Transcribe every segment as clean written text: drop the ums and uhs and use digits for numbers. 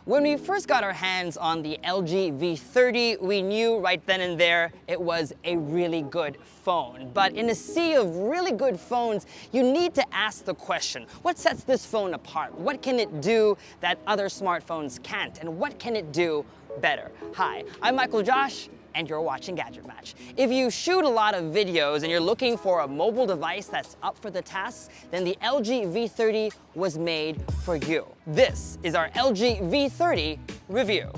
When we first got our hands on the LG V30, we knew right then and there it was a really good phone. But in a sea of really good phones, you need to ask the question, what sets this phone apart? What can it do that other smartphones can't? And what can it do better? Hi, I'm Michael Josh, and you're watching GadgetMatch. If you shoot a lot of videos and you're looking for a mobile device that's up for the task, then the LG V30 was made for you. This is our LG V30 review.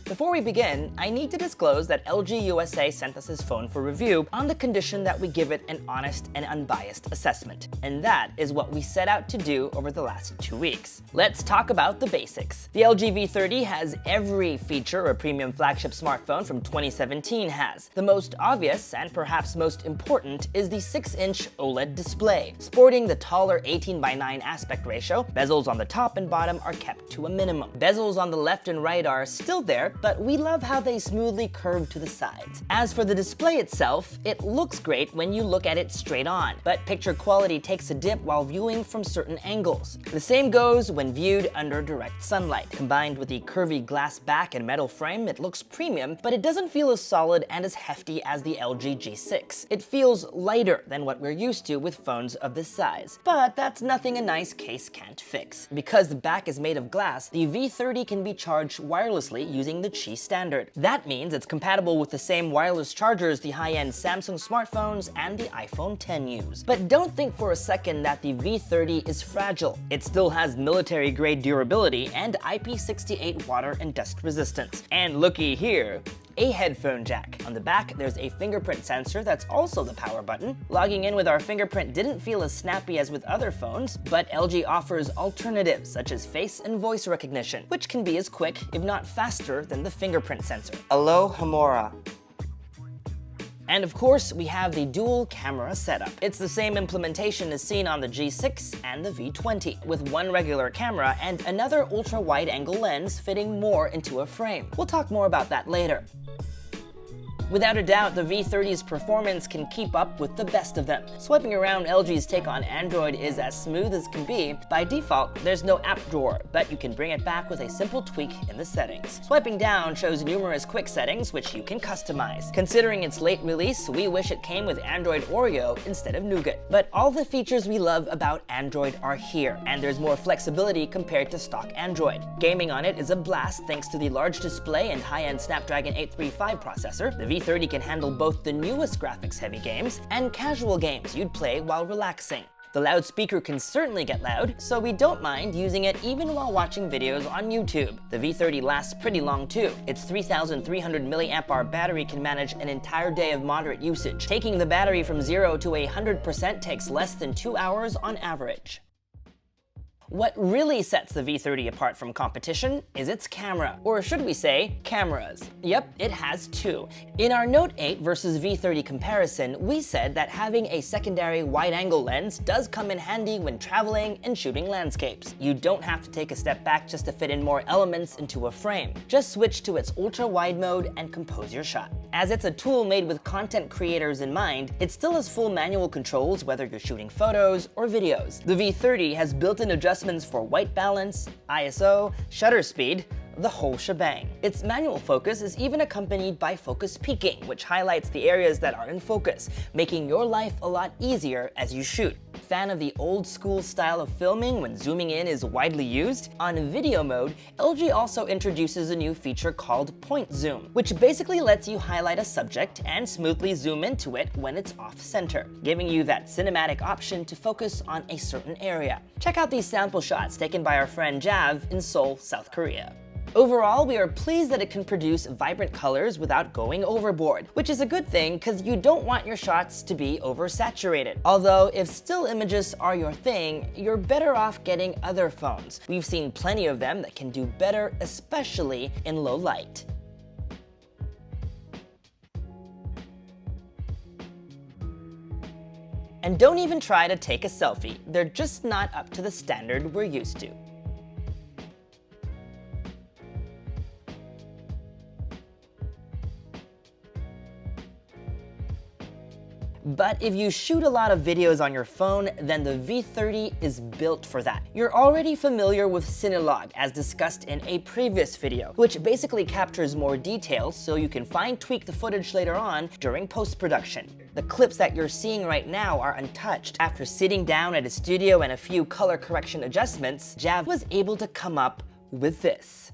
Before we begin, I need to disclose that LG USA sent us his phone for review on the condition that we give it an honest and unbiased assessment. And that is what we set out to do over the last 2 weeks. Let's talk about the basics. The LG V30 has every feature a premium flagship smartphone from 2017 has. The most obvious, and perhaps most important, is the 6-inch OLED display. Sporting the taller 18:9 aspect ratio, bezels on the top and bottom are kept to a minimum. Bezels on the left and right are still there, but we love how they smoothly curve to the sides. As for the display itself, it looks great when you look at it straight on, but picture quality takes a dip while viewing from certain angles. The same goes when viewed under direct sunlight. Combined with the curvy glass back and metal frame, it looks premium, but it doesn't feel as solid and as hefty as the LG G6. It feels lighter than what we're used to with phones of this size. But that's nothing a nice case can't fix. Because the back is made of glass, the V30 can be charged wirelessly using the Qi standard. That means it's compatible with the same wireless chargers the high-end Samsung smartphones and the iPhone X use. But don't think for a second that the V30 is fragile. It still has military-grade durability and IP68 water and dust resistance. And looky here, a headphone jack. On the back, there's a fingerprint sensor that's also the power button. Logging in with our fingerprint didn't feel as snappy as with other phones, but LG offers alternatives such as face and voice recognition, which can be as quick, if not faster, than the fingerprint sensor. Alohomora. And of course, we have the dual camera setup. It's the same implementation as seen on the G6 and the V20, with one regular camera and another ultra-wide angle lens fitting more into a frame. We'll talk more about that later. Without a doubt, the V30's performance can keep up with the best of them. Swiping around LG's take on Android is as smooth as can be. By default, there's no app drawer, but you can bring it back with a simple tweak in the settings. Swiping down shows numerous quick settings, which you can customize. Considering its late release, we wish it came with Android Oreo instead of Nougat. But all the features we love about Android are here, and there's more flexibility compared to stock Android. Gaming on it is a blast thanks to the large display and high-end Snapdragon 835 processor. The V30 can handle both the newest graphics-heavy games and casual games you'd play while relaxing. The loudspeaker can certainly get loud, so we don't mind using it even while watching videos on YouTube. The V30 lasts pretty long too. Its 3,300 mAh battery can manage an entire day of moderate usage. Taking the battery from 0 to 100% takes less than 2 hours on average. What really sets the V30 apart from competition is its camera, or should we say, cameras. Yep, it has two. In our Note 8 versus V30 comparison, we said that having a secondary wide-angle lens does come in handy when traveling and shooting landscapes. You don't have to take a step back just to fit in more elements into a frame. Just switch to its ultra-wide mode and compose your shot. As it's a tool made with content creators in mind, it still has full manual controls whether you're shooting photos or videos. The V30 has built-in adjustments for white balance, ISO, shutter speed, the whole shebang. Its manual focus is even accompanied by focus peaking, which highlights the areas that are in focus, making your life a lot easier as you shoot. Fan of the old school style of filming when zooming in is widely used? On video mode, LG also introduces a new feature called point zoom, which basically lets you highlight a subject and smoothly zoom into it when it's off center, giving you that cinematic option to focus on a certain area. Check out these sample shots taken by our friend Jav in Seoul, South Korea. Overall, we are pleased that it can produce vibrant colors without going overboard, which is a good thing because you don't want your shots to be oversaturated. Although, if still images are your thing, you're better off getting other phones. We've seen plenty of them that can do better, especially in low light. And don't even try to take a selfie. They're just not up to the standard we're used to. But if you shoot a lot of videos on your phone, then the V30 is built for that. You're already familiar with Cine-Log, as discussed in a previous video, which basically captures more details so you can fine-tweak the footage later on during post-production. The clips that you're seeing right now are untouched. After sitting down at a studio and a few color correction adjustments, Jav was able to come up with this.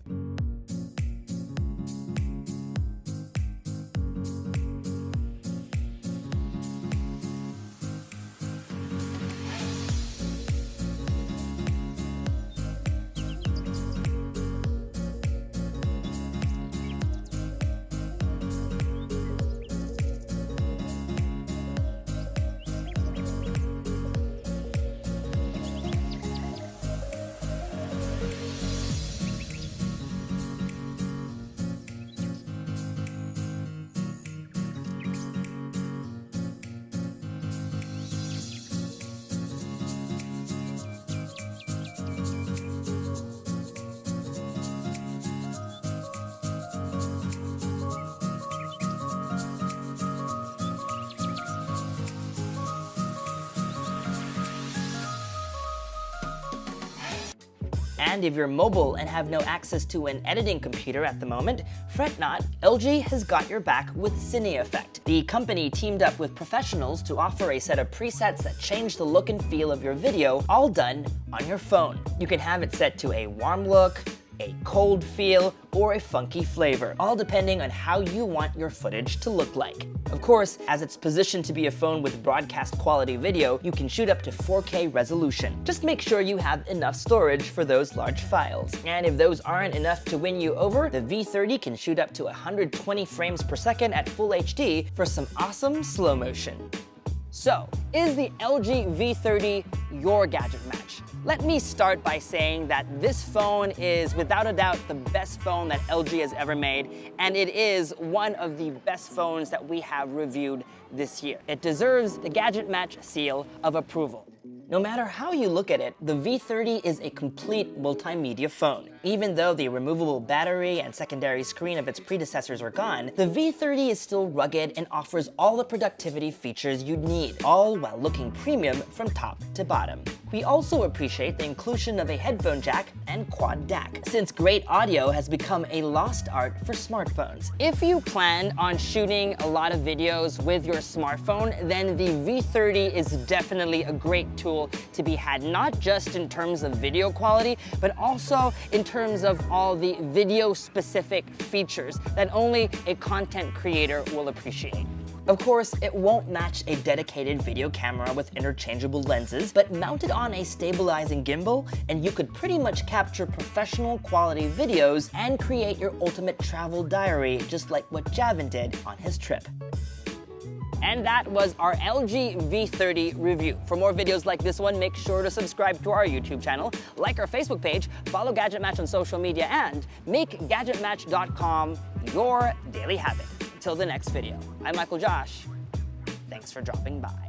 And if you're mobile and have no access to an editing computer at the moment, fret not, LG has got your back with Cine Effect. The company teamed up with professionals to offer a set of presets that change the look and feel of your video, all done on your phone. You can have it set to a warm look, a cold feel, or a funky flavor, all depending on how you want your footage to look like. Of course, as it's positioned to be a phone with broadcast quality video, you can shoot up to 4K resolution. Just make sure you have enough storage for those large files. And if those aren't enough to win you over, the V30 can shoot up to 120 frames per second at Full HD for some awesome slow motion. So, is the LG V30 your gadget match? Let me start by saying that this phone is without a doubt the best phone that LG has ever made, and it is one of the best phones that we have reviewed this year. It deserves the GadgetMatch seal of approval. No matter how you look at it, the V30 is a complete multimedia phone. Even though the removable battery and secondary screen of its predecessors are gone, the V30 is still rugged and offers all the productivity features you'd need, all while looking premium from top to bottom. We also appreciate the inclusion of a headphone jack and quad DAC, since great audio has become a lost art for smartphones. If you plan on shooting a lot of videos with your smartphone, then the V30 is definitely a great tool to be had, not just in terms of video quality, but also in terms of all the video-specific features that only a content creator will appreciate. Of course, it won't match a dedicated video camera with interchangeable lenses, but mounted on a stabilizing gimbal, and you could pretty much capture professional quality videos and create your ultimate travel diary, just like what Javin did on his trip. And that was our LG V30 review. For more videos like this one, make sure to subscribe to our YouTube channel, like our Facebook page, follow GadgetMatch on social media, and make GadgetMatch.com your daily habit. Till the next video, I'm Michael Josh. Thanks for dropping by.